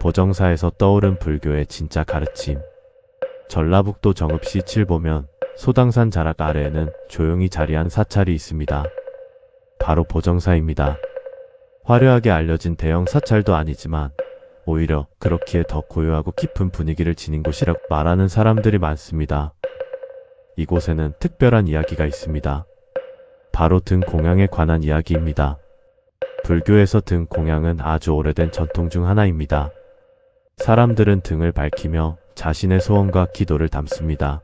보정사에서 떠오른 불교의 진짜 가르침. 전라북도 정읍시 칠보면 소당산 자락 아래에는 조용히 자리한 사찰이 있습니다. 바로 보정사입니다. 화려하게 알려진 대형 사찰도 아니지만 오히려 그렇기에 더 고요하고 깊은 분위기를 지닌 곳이라고 말하는 사람들이 많습니다. 이곳에는 특별한 이야기가 있습니다. 바로 등 공양에 관한 이야기입니다. 불교에서 등 공양은 아주 오래된 전통 중 하나입니다. 사람들은 등을 밝히며 자신의 소원과 기도를 담습니다.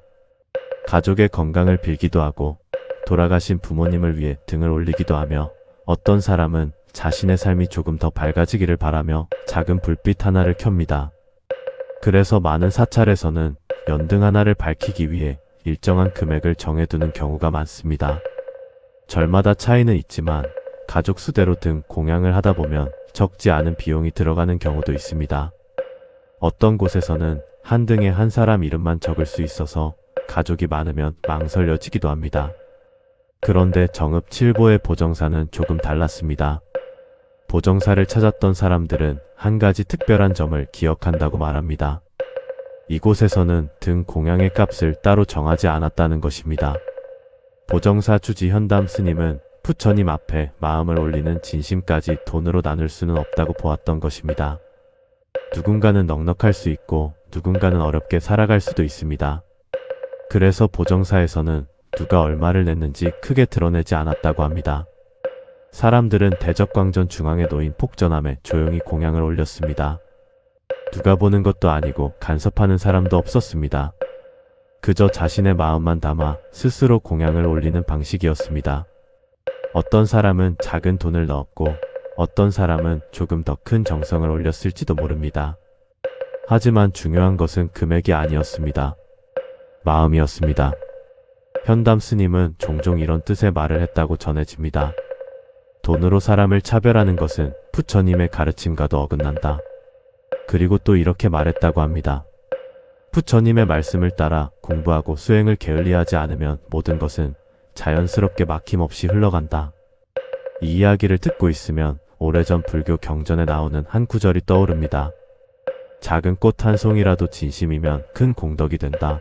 가족의 건강을 빌기도 하고 돌아가신 부모님을 위해 등을 올리기도 하며 어떤 사람은 자신의 삶이 조금 더 밝아지기를 바라며 작은 불빛 하나를 켭니다. 그래서 많은 사찰에서는 연등 하나를 밝히기 위해 일정한 금액을 정해두는 경우가 많습니다. 절마다 차이는 있지만 가족 수대로 등 공양을 하다 보면 적지 않은 비용이 들어가는 경우도 있습니다. 어떤 곳에서는 한 등에 한 사람 이름만 적을 수 있어서 가족이 많으면 망설여지기도 합니다. 그런데 정읍 칠보의 보정사는 조금 달랐습니다. 보정사를 찾았던 사람들은 한 가지 특별한 점을 기억한다고 말합니다. 이곳에서는 등 공양의 값을 따로 정하지 않았다는 것입니다. 보정사 주지 현담 스님은 부처님 앞에 마음을 올리는 진심까지 돈으로 나눌 수는 없다고 보았던 것입니다. 누군가는 넉넉할 수 있고 누군가는 어렵게 살아갈 수도 있습니다. 그래서 보정사에서는 누가 얼마를 냈는지 크게 드러내지 않았다고 합니다. 사람들은 대적광전 중앙에 놓인 폭전함에 조용히 공양을 올렸습니다. 누가 보는 것도 아니고 간섭하는 사람도 없었습니다. 그저 자신의 마음만 담아 스스로 공양을 올리는 방식이었습니다. 어떤 사람은 작은 돈을 넣었고 어떤 사람은 조금 더 큰 정성을 올렸을지도 모릅니다. 하지만 중요한 것은 금액이 아니었습니다. 마음이었습니다. 현담 스님은 종종 이런 뜻의 말을 했다고 전해집니다. 돈으로 사람을 차별하는 것은 부처님의 가르침과도 어긋난다. 그리고 또 이렇게 말했다고 합니다. 부처님의 말씀을 따라 공부하고 수행을 게을리하지 않으면 모든 것은 자연스럽게 막힘없이 흘러간다. 이 이야기를 듣고 있으면 오래전 불교 경전에 나오는 한 구절이 떠오릅니다. 작은 꽃 한 송이라도 진심이면 큰 공덕이 된다.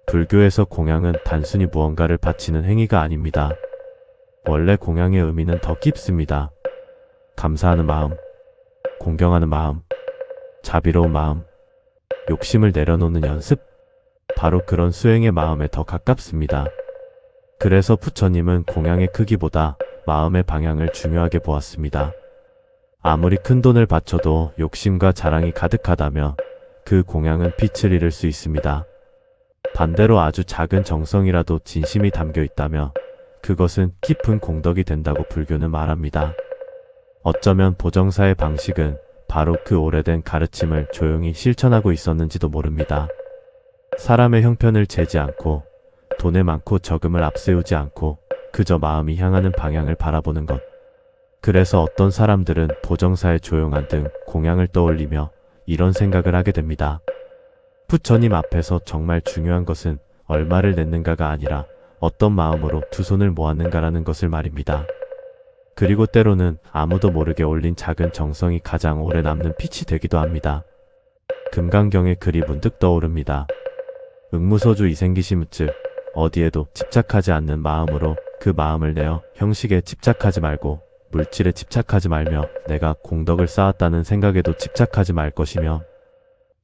불교에서 공양은 단순히 무언가를 바치는 행위가 아닙니다. 원래 공양의 의미는 더 깊습니다. 감사하는 마음, 공경하는 마음, 자비로운 마음, 욕심을 내려놓는 연습, 바로 그런 수행의 마음에 더 가깝습니다. 그래서 부처님은 공양의 크기보다 마음의 방향을 중요하게 보았습니다. 아무리 큰 돈을 바쳐도 욕심과 자랑이 가득하다면 그 공양은 빛을 잃을 수 있습니다. 반대로 아주 작은 정성이라도 진심이 담겨 있다면 그것은 깊은 공덕이 된다고 불교는 말합니다. 어쩌면 보정사의 방식은 바로 그 오래된 가르침을 조용히 실천하고 있었는지도 모릅니다. 사람의 형편을 재지 않고 돈의 많고 적음을 앞세우지 않고 그저 마음이 향하는 방향을 바라보는 것. 그래서 어떤 사람들은 보정사의 조용한 등 공양을 떠올리며 이런 생각을 하게 됩니다. 부처님 앞에서 정말 중요한 것은 얼마를 냈는가가 아니라 어떤 마음으로 두 손을 모았는가라는 것을 말입니다. 그리고 때로는 아무도 모르게 올린 작은 정성이 가장 오래 남는 빛이 되기도 합니다. 금강경의 글이 문득 떠오릅니다. 응무소주 이생기시무즉 어디에도 집착하지 않는 마음으로 그 마음을 내어 형식에 집착하지 말고 물질에 집착하지 말며 내가 공덕을 쌓았다는 생각에도 집착하지 말 것이며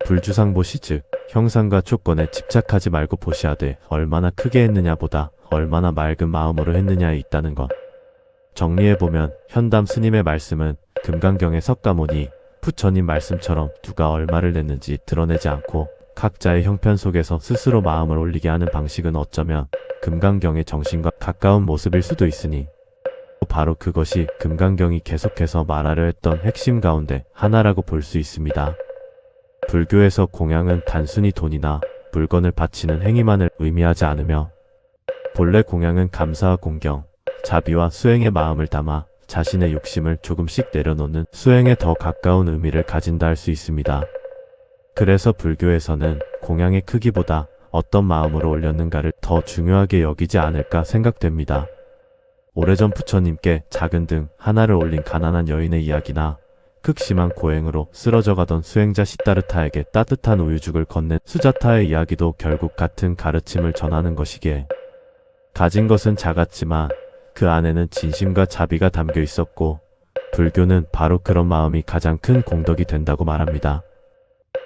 불주상보시 즉 형상과 조건에 집착하지 말고 보시하되 얼마나 크게 했느냐보다 얼마나 맑은 마음으로 했느냐에 있다는 것. 정리해보면 현담 스님의 말씀은 금강경의 석가모니 부처님 말씀처럼 누가 얼마를 냈는지 드러내지 않고 각자의 형편 속에서 스스로 마음을 올리게 하는 방식은 어쩌면 금강경의 정신과 가까운 모습일 수도 있으니 바로 그것이 금강경이 계속해서 말하려 했던 핵심 가운데 하나라고 볼 수 있습니다. 불교에서 공양은 단순히 돈이나 물건을 바치는 행위만을 의미하지 않으며 본래 공양은 감사와 공경, 자비와 수행의 마음을 담아 자신의 욕심을 조금씩 내려놓는 수행에 더 가까운 의미를 가진다 할 수 있습니다. 그래서 불교에서는 공양의 크기보다 어떤 마음으로 올렸는가를 더 중요하게 여기지 않을까 생각됩니다. 오래전 부처님께 작은 등 하나를 올린 가난한 여인의 이야기나 극심한 고행으로 쓰러져가던 수행자 시다르타에게 따뜻한 우유죽을 건넨 수자타의 이야기도 결국 같은 가르침을 전하는 것이기에 가진 것은 작았지만 그 안에는 진심과 자비가 담겨 있었고 불교는 바로 그런 마음이 가장 큰 공덕이 된다고 말합니다.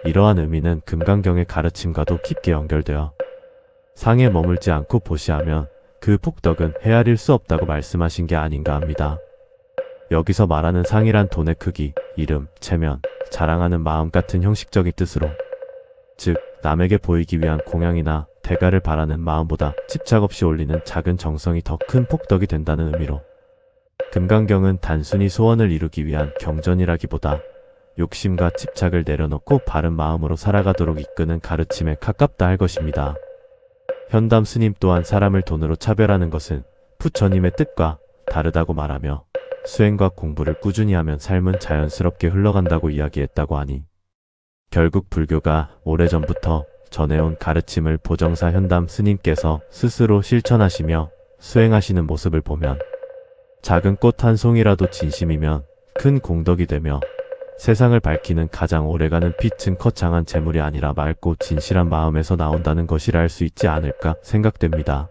이러한 의미는 금강경의 가르침과도 깊게 연결되어 상에 머물지 않고 보시하면 그 폭덕은 헤아릴 수 없다고 말씀하신 게 아닌가 합니다. 여기서 말하는 상이란 돈의 크기, 이름, 체면, 자랑하는 마음 같은 형식적인 뜻으로 즉 남에게 보이기 위한 공양이나 대가를 바라는 마음보다 집착 없이 올리는 작은 정성이 더 큰 폭덕이 된다는 의미로 금강경은 단순히 소원을 이루기 위한 경전이라기보다 욕심과 집착을 내려놓고 바른 마음으로 살아가도록 이끄는 가르침에 가깝다 할 것입니다. 현담 스님 또한 사람을 돈으로 차별하는 것은 부처님의 뜻과 다르다고 말하며 수행과 공부를 꾸준히 하면 삶은 자연스럽게 흘러간다고 이야기했다고 하니 결국 불교가 오래전부터 전해온 가르침을 보정사 현담 스님께서 스스로 실천하시며 수행하시는 모습을 보면 작은 꽃 한 송이라도 진심이면 큰 공덕이 되며 세상을 밝히는 가장 오래가는 빛은 거창한 재물이 아니라 맑고 진실한 마음에서 나온다는 것이라 할 수 있지 않을까 생각됩니다.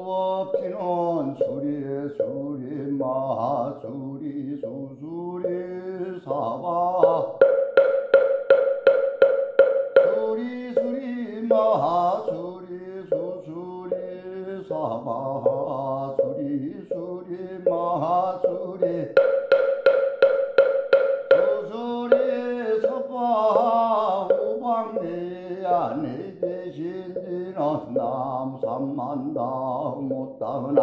정구업지는 수리 수리 마수리 수수리 사바 수리 수리 마수리 수수리 사바 수리 수리 마수리 수수리 사바 우방내 안에 계신지는 남삼만다 못다나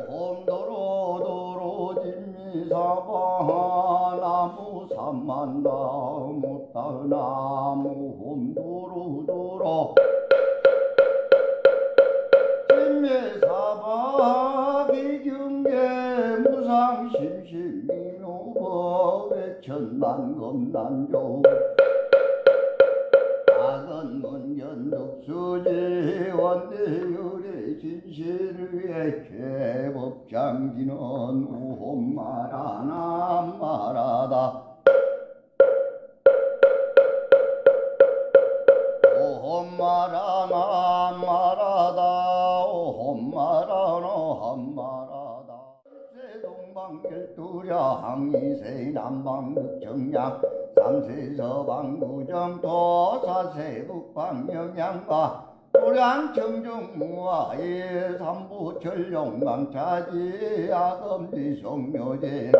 오홈도로 진미사바 나무 삼만다 못다나 무홈도로 진미사바 비경계 무상심심미묘법 외천난검난조 작은 문견독수지 원대율의 진실의 죄법장지는 우홈마라나 마라다 오홈마라나 마라다 오홈마라나 한마라다 세동방길두랴 항이세 남방극정양 삼세 서방구정 도사세 북방영양과 도량청정무화의 삼부철룡강차지 아금지성묘제는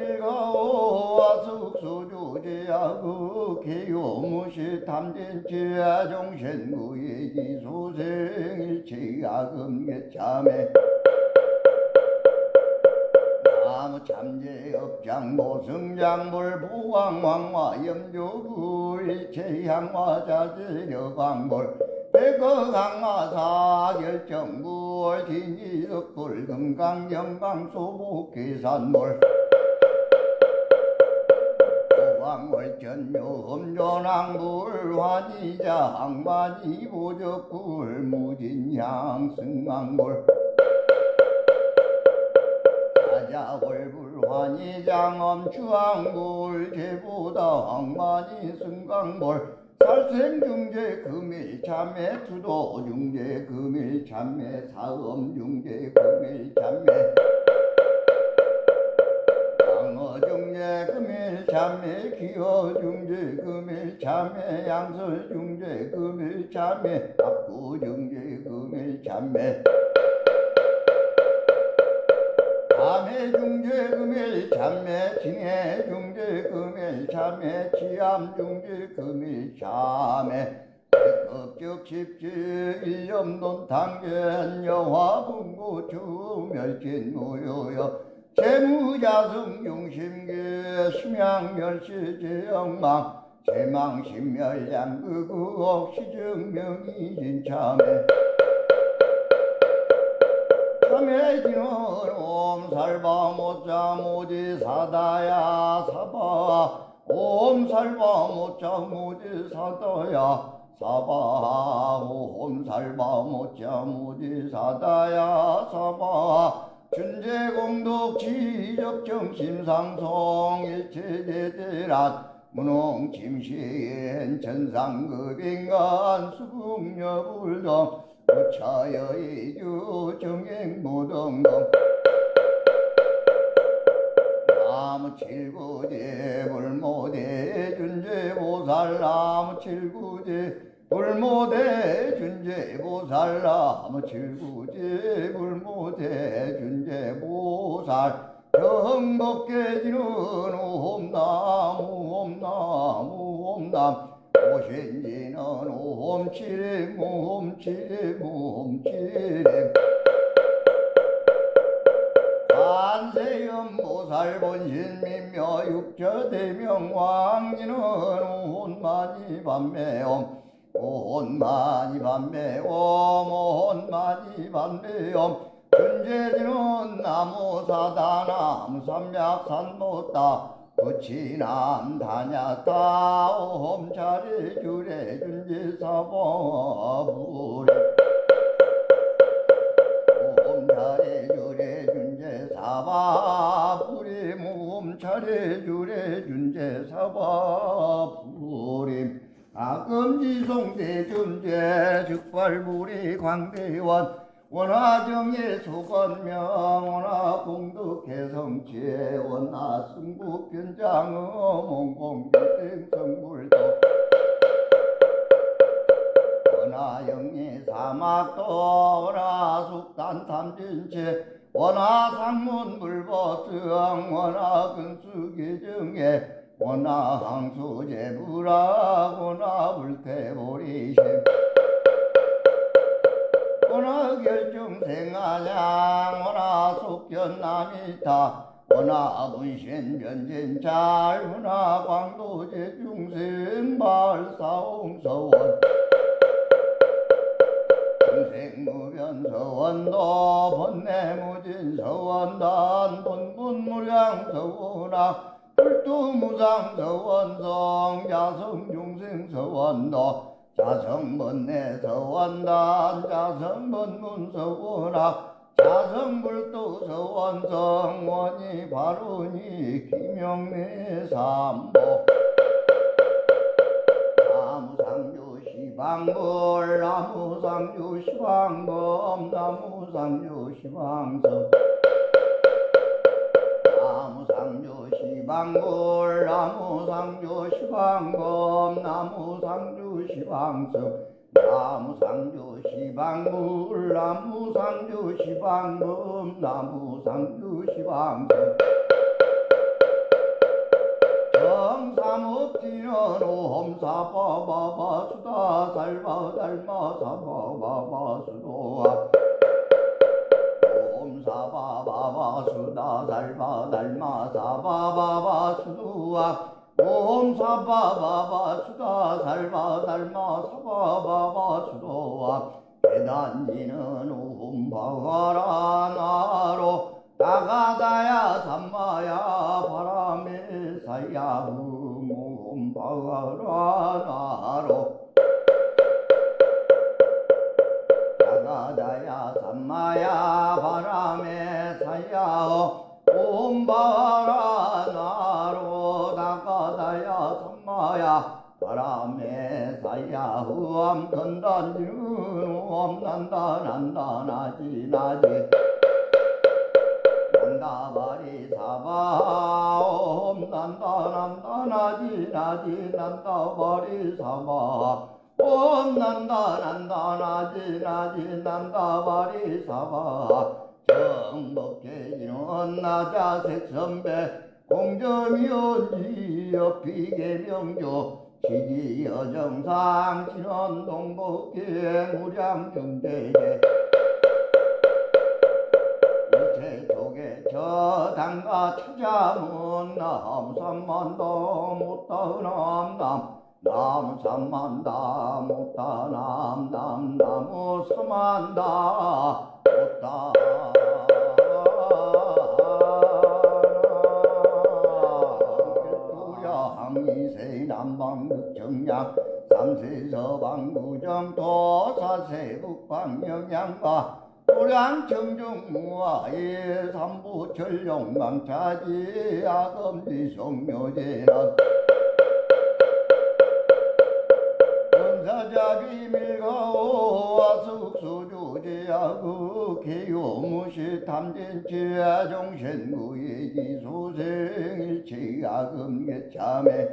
원사자비밀가오와 숙수조제하고 개요무시 탐진치아 종신구예기 소생일체야금계참에 나무 참제업장 모승장물 부왕왕화 염조구 일체향화 자제력왕물 백거강화사 결정물 진이덕불 금강영광소복계산물 왕월 전묘험존왕불 환희자 항만이 보적불 무진향 승왕불 사자월불 환희장엄 주왕불 제보다 항만이 승강불 살생중재 금일참매 투도중재 금일참매 사음중재 금일참매 강어중재 금일참매 기어중재 금일참매 양설중재 금일참매 압구중재 금일참매 참해중재 금일참매 진해중재 금일참매 치암중재 금일참매 백급적 십지 일념론 당견 여화분고 주멸진 무효여 재무자성 용심계 심양멸시제영망 제망심멸량극국 시증명이진참매 참해지는 옴살바 못자 모지 사다야 사바 옴살바 못자 무지 사다야 사바 옴살바 못자 무지 사다야 사바 준재공덕 지적정심상송 일체대대란 문홍침시엔 천상급인간 수국여불동 부처여의주 정행무등동 나무 칠구제 불모대 준제보살 나무 칠구제 불모대 준제보살 나무 칠구제 불모대 준제보살 정복계지는 옴나무 옴나무 옴남 오신지는 옴치림 옴치림 옴치림 관세음보살 본신민묘 육처대명 왕지는 온만이 반매옴 온만이 반매옴 온만이 반매옴 준재지는 나무사다 나무삼약산못다 부치남 다냐다 옴차례 주례 준재사보부리 옴차례 주례 준재사바부리 옴차례 주례 준재사바부리 아금지송대 준재 즉발부리 광대원 원화정예 소건명 원화공덕해성체 원화승국변장음 몽공변생성불도 원화영예 사막도 원화숙단탐진체 원화상문불보성 원화근수기정예 원화항수제불학 원화불태보리심 원화결정생아양 원화속견남이타 원화문신변진잘 원화광도제중생발사홍서원 중생무변서원도 번뇌무진서원단 본분무량서원아 불두무상서원성 자성중생서원도 자성번뇌서원단 자성번문서원학 자성불도서원성 원이 바르니 기명내삼보 나무상조시방불 나무상조시방범 나무상조시방성 나무상조시방불 나무상조시방범 나무상조시방성 나무상조시방불 나무상조시방범 나무상조시방성 정삼업지는 옴사바바바 수다 살바 달마 사바바바 수도아 옴사바바바 수다 살바 달마 사바바바 수도아 옴사바바바 수다 살바 달마 사바바바 수도아 대단지는 옴바가라 나로 나가다야 삼마야 바람에 사야 옴바가라 나로 나가다야 삼마야 바람에 사야 옴바가라 나로 나가다야 삼마야 바람에 사야 후암 건단지는 옴난다 난다 나지 나지 난다바리 사바 옴난다 난다 나지 나지 난다바리 사바 옴난다 난다 나지 나지 난다바리 사바 정복계지는 나자색선배 공점이온지 옆이계명조 시지여정상 진원동복계 무량중대제 우체쪽에 저당가 찾아문 나무삼만다 못다은암남 나무삼만다 못다남남 나무삼만다 못다 무정 도사세 북방 영양과 도량 청정 무아의 삼부 전룡강 차지 아금지 성묘제는 원사자비 밀가오와 숙수조제하고 개요무시 탐진치아 종신무의 기소생일치 아금계참에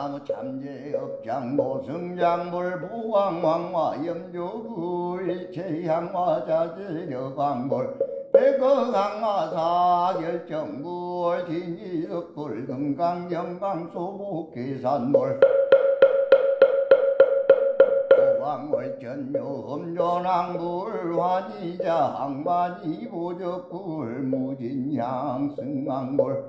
나무 참제업장 모승장불 부왕왕화 염조부 일체향화 자제력왕불 백거강화사 결정불 진이덕불 금강영광소복계산불 왕월 전묘험전왕불 환희자 항만이 보적불 무진향 승왕불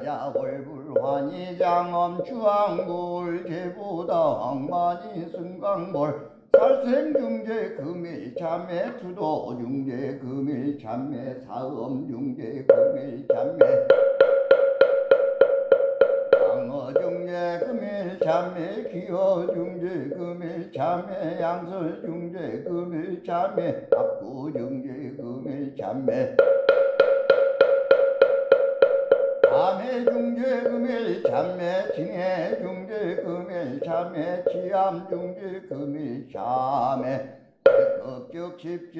사자월불 환희장엄 주왕불 제보다 항만이 승강불 살생중재 금일참매 투도중재 금일참매 사음중재 금일참매 강어중재 금일참매 기어중재 금일참매 양설중재 금일참매 압구중재 금일참매 암해중재 금일참매 징해중재 금일참매 치암중재 금일참매 백급적 십지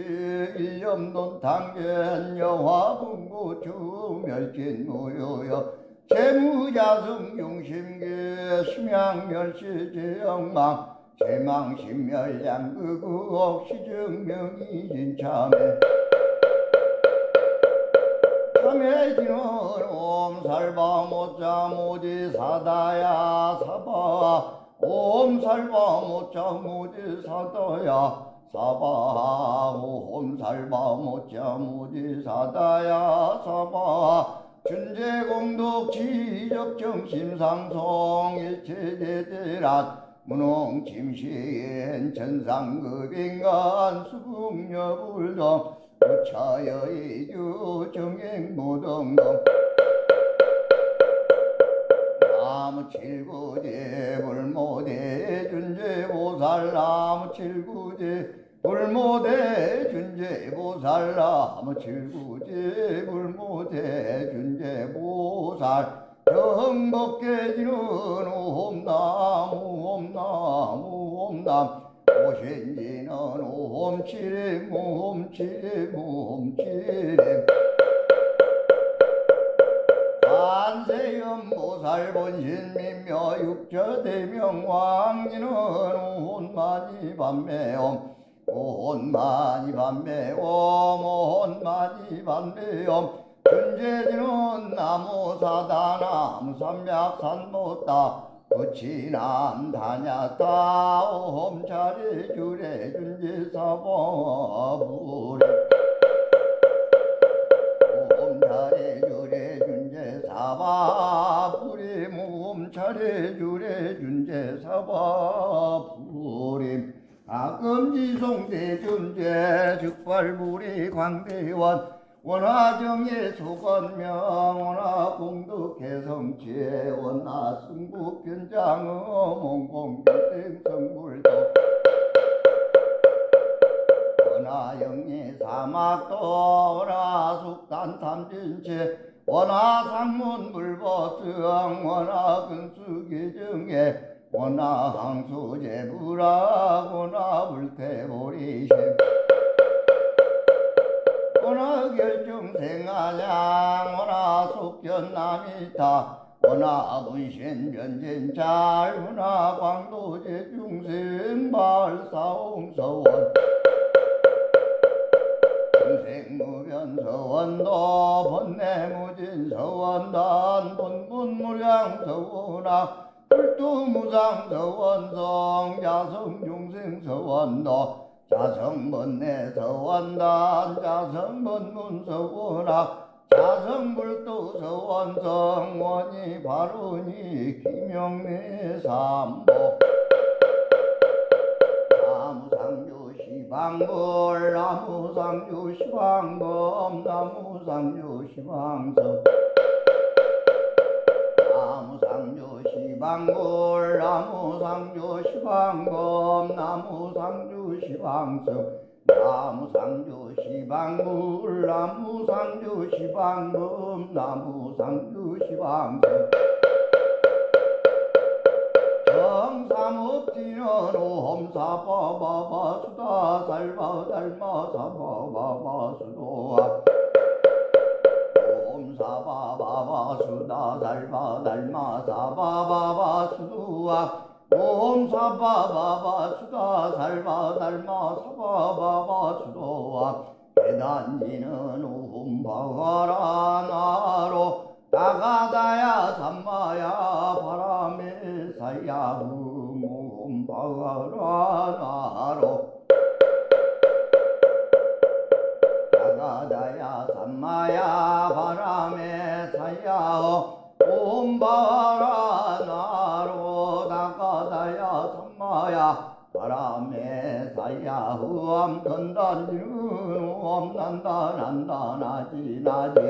일념론 당견 여화분고 주멸진 무효여 재무자성 용심계 심양멸시제영망 제망심멸양극옥 시증명이진참매 참해지는 옴살바모자 모지사다야 사바 옴살바모자 모지사다야 사바 옴살바모자 모지사다야 사바 준재공덕 지적정심상성 일체제대란 문홍침시엔 천상급인간 수국여불동 부처여의주 정행무등동 나무칠구제 불모대 준재보살 나무칠구제 불모대 준재보살 나무칠구제 불모대 준재보살 정복계지는 옴나무 옴나무 옴남 오신지는 옴치림 옴치림 옴치림 관세음보살 본신민묘 육처대명 왕지는 온마니 반매옴 온마니 반매옴 온마니 반매옴 준재지는 나무사다남 삼약산못다 부치남 다냐다 옴차례 주례 준재사바부리 옴차례 주례 준재사바부리 옴차례 주례 준재사바부리 아금지송대 준재 즉발부리 광대원 원화정예 소건명 원화공덕해성체 원화승국견장어 몽공견생성불도 원화영예 사막도 원화숙단탐진체 원화상문불보성 원화근수기정예 원화항수제부락 원화불태보리심 원화결정생아양 원화속견남이타 원화문신변진잘 원화광도제중생발사홍서원 중생무변서원도 번뇌무진서원단 본분무량서원학 불두무상서원성 자성중생서원도 자성번뇌서원단 자성번문서원학 자성불도서원성 원이 바르니 기명내삼보 나무상조시방불 나무상조시방범 나무상조시방성 나무상조시방범 상조 시방골 나무 상조 시방검 나무 상조 시방석 나무 상조 시방골 나무 상조 시방검 나무 상조 시방석 정삼업지는 오험사바바바 수다 살바 달마 사바바바 수도아 옴사바바바 수다 살바 달마 사바바바 수도아 옴사바바바 수다 살바 달마 사바바바 수도아 대단지는 오험바가라 나로 나가다야 삼마야 바람에 사야 몸바가라 나로 나가다야 삼마야 바람에 사야 몸바가라 나로 나가다야 삼마야 바람에 사야 후암 건단지는 후암 난다 난다 나지 나지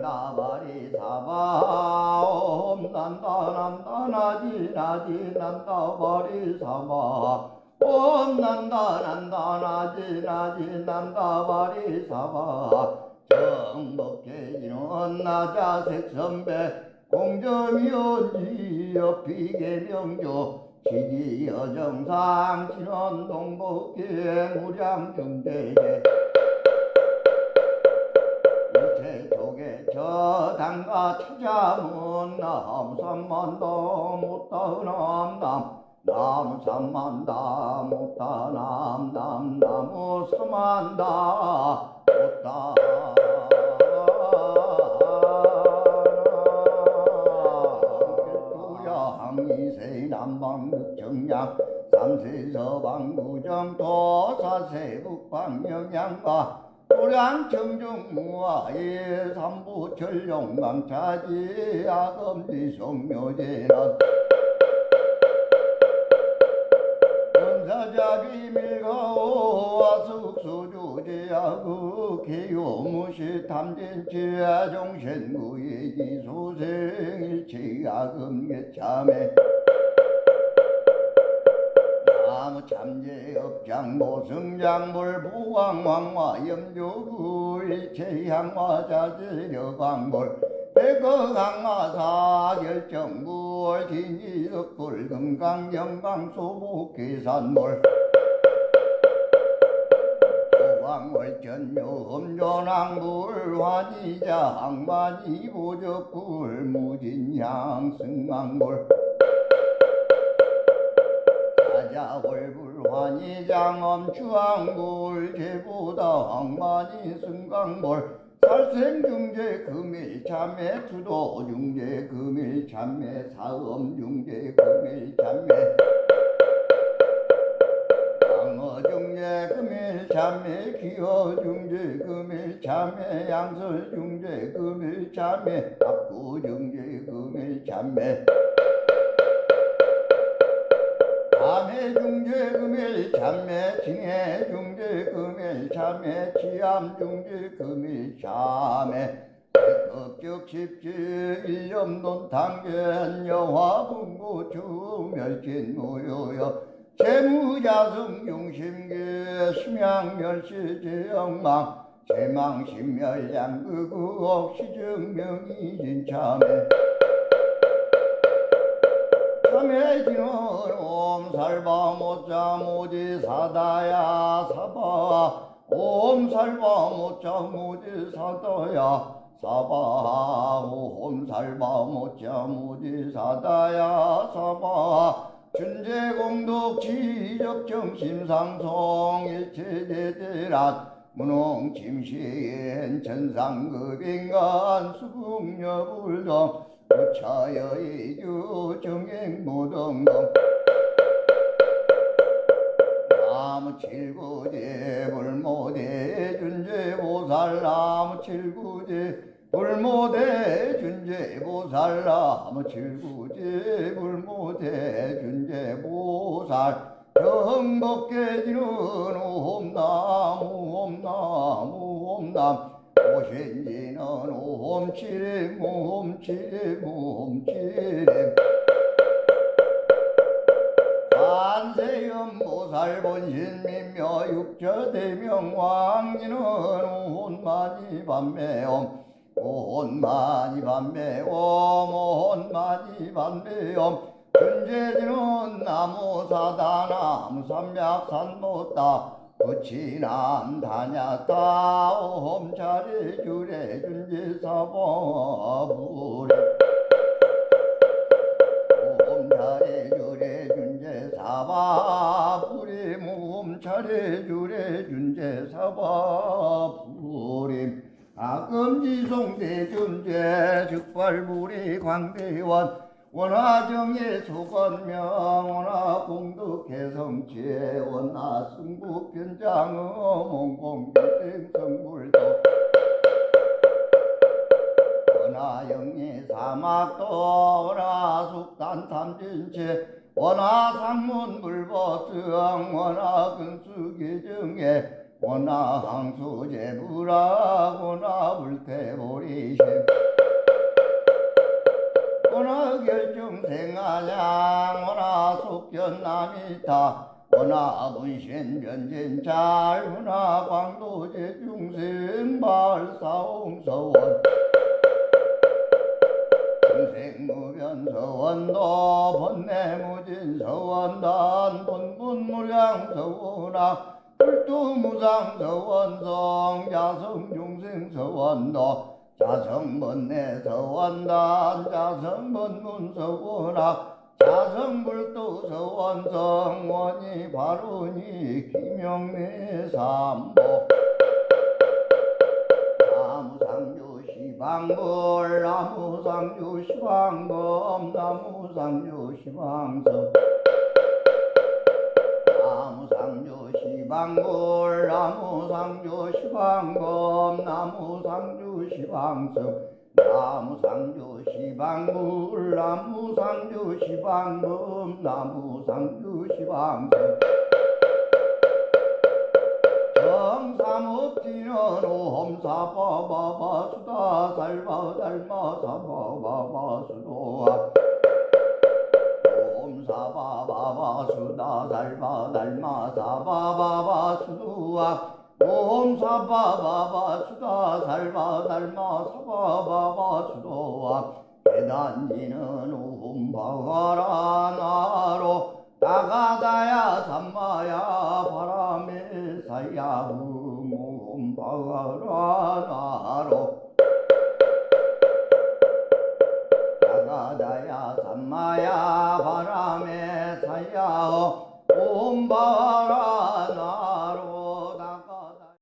난다바리 사바 옴 난다 난다 나지 나지 난다바리 사바 옴 난다 난다 나지 나지 난다바리 사바 정법계지는 나자색 선배 공점이온지 옆이계명조 지지여정상 진원동복계 무량중대계 저 당가 찾아문 나무 삼만다 못다 남남 나무 삼만다 못다 남남 나무 삼만다 못다 항이세 남방극 정양 삼세 서방 구정 도사세 북방 영양과 도량 청정무아의 삼부 철룡강차지 아금지 성묘제는 원사자비 밀가오와 숙수조제하고 개요무시 탐진치아 종신구의 기소생일치 아금계참에 나무 참제 업장 모승장물 부왕왕화 염조구 일체향화 자제려광볼 백어강화사 결정물 진이덕불 금강영광소복 계산물 소광월 전요음조낭불 환희자 항만이 보적불 무진향 승망불 사자월불 환희장엄 주황불 제보다 항만이 승강불 살생중재 금일참매 투도중재 금일참매 사음중재 금일참매 방어중재 금일참매 기어중재 금일참매 양설중재 금일참매 압구중재 금일참매 암해중재 금일참매 징해중재 금일참매 치암중재 금일참매 백업적 십지 일념론 당견 여화분고 주멸진 무효여 재무자성 용심계 심양멸시 제영망 제망심멸양극국 시증명이 진참해 참해지는 옴살바 못자 모지 사다야 사바 옴살바 못자 모지 사다야 사바 옴살바 못자 모지 사다야 사바 준재공덕 지적정심상송 일체대대란 문홍침시엔 천상급인간 수국여불동 부처여의주 정행무등동 나무칠구제 불모대 준재보살 나무칠구제 불모대 준재보살 나무칠구제 불모대 준재보살 정법계지는 옴나무 옴나무 옴남 오신지는 오험칠에 모험칠에 모험칠에 관세음보살본신미며 육처대명왕리는 오혼마니 반매엄 오혼마니 반매엄 오혼마니 반매엄 준재지는 나무사다 나무삼약산못다 부치남 다냐다 오험차례 주례 준재사법부래 오험차례 주례 준재사법부래 오험차례 주례 준재사법부래 아금지송대준재 즉발부리 광대원 원화정예 소건명 원화공덕해성체 원화승부변장음 원공경생성불도 원화영예 사막도 원화숙단탐진체 원화상문불보증 원화근수계정예 원화항수제불학 원화불태보리심 원화결정생아양 원화속견남이타 원화문신변진잘 원화광도제중생발사홍서원 중생무변서원도 번뇌무진서원단 본분무량서원학 불두무상서원성 자성중생서원도 자성번뇌서원단 자성번문서원학 자성불도서원성 원이 바로니 기명내삼보 나무상조시방불 나무상조시방검 나무상조시방석 나무상조시방불 나무상조시방검 나무상조시방석 나무상조시방불 나무상조시방검 나무상조시방석 정삼업지는 오험사바바바 수다살바달마사바바바 수도아 오험사바바바 수다살바달마사바바바 수도아 오험사바바바 수다살바달마사바바바 수도아 대단지는 오험바가라 나로 나가다야 삼마야 바람에 사야 몸바가라 나로 나가다야 삼마야 바람에 사야 몸바가라